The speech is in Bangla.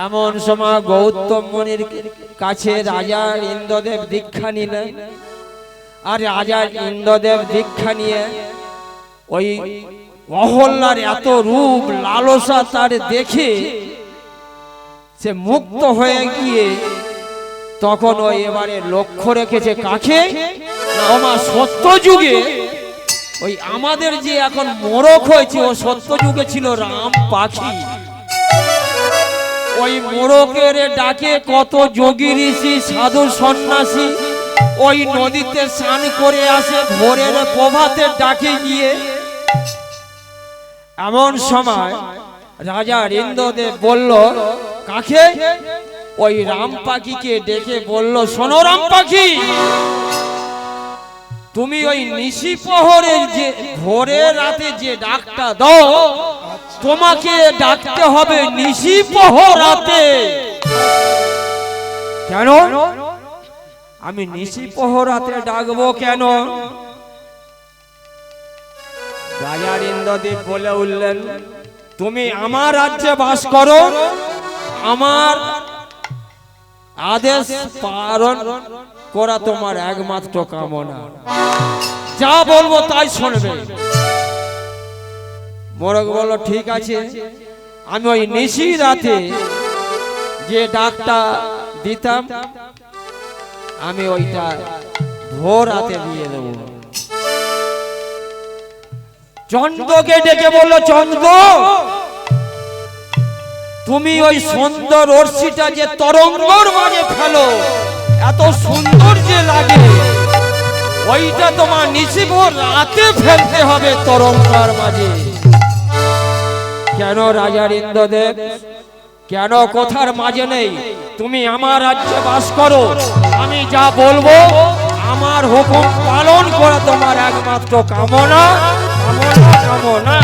এমন সময় গৌতম মুনির কাছে রাজা ইন্দ্রদেব দীক্ষা নিলেন। আর রাজা ইন্দ্রদেব দীক্ষা নিয়ে ওই অহল্যার এত রূপ লালসা তার দেখে সে মুক্ত হয়ে গিয়ে তখন ওই এবারে লক্ষ্য রেখেছে কাকে, না সত্য যুগে ওই আমাদের যে এখন মোরক হয়েছে ও সত্য যুগে ছিল রাম পাখি। ওই মোরকের ডাকে কত যোগী ঋষি সাধু সন্ন্যাসী ওই নদীতে স্নান করে আসে ভোরের প্রভাতের ডাকে গিয়ে। এমন সময় রাজা ইন্দ্রদেব বলল কাকে, ওই রাম পাখিকে ডেকে বলল, শোনো রাম পাখি, তুমি ওই নিশি প্রহরের যে ভোরের রাতে যে ডাকটা দাও তোমাকে ডাকতে হবে নিশি প্রহরাতে। কেন? আমি নিশি প্রহরাতে ডাকবো কেন? রাজা ইন্দ্রদেব বলে উঠলেন, তুমি আমার রাজ্যে বাস করো, আমার আদেশ পালন করা তোমার একমাত্র কামনা, যা বলবো তাই শুনবে। মোরক বলল ঠিক আছে, আমি ওই নিশি রাতে যে ডাকটা দিতাম আমি ওইটা ভোর রাতে দিয়ে দেবো। চন্দ্রকে ডেকে বলল, চন্দ্র তুমি ওই সুন্দর রশ্মিটা যে তরঙ্গর মাঝে ফেলো এত সুন্দর যে লাগে ওইটা তোমার নিশি ভোর রাতে ফেলতে হবে তরঙ্গার মাঝে। কেন রাজা ইন্দ্রদেব, কেন কথার মাঝে নেই? তুমি আমার রাজ্যে বাস করো, আমি যা বলবো আমার হুকুম পালন করা তোমার একমাত্র কামনা, কামনা, কামনা।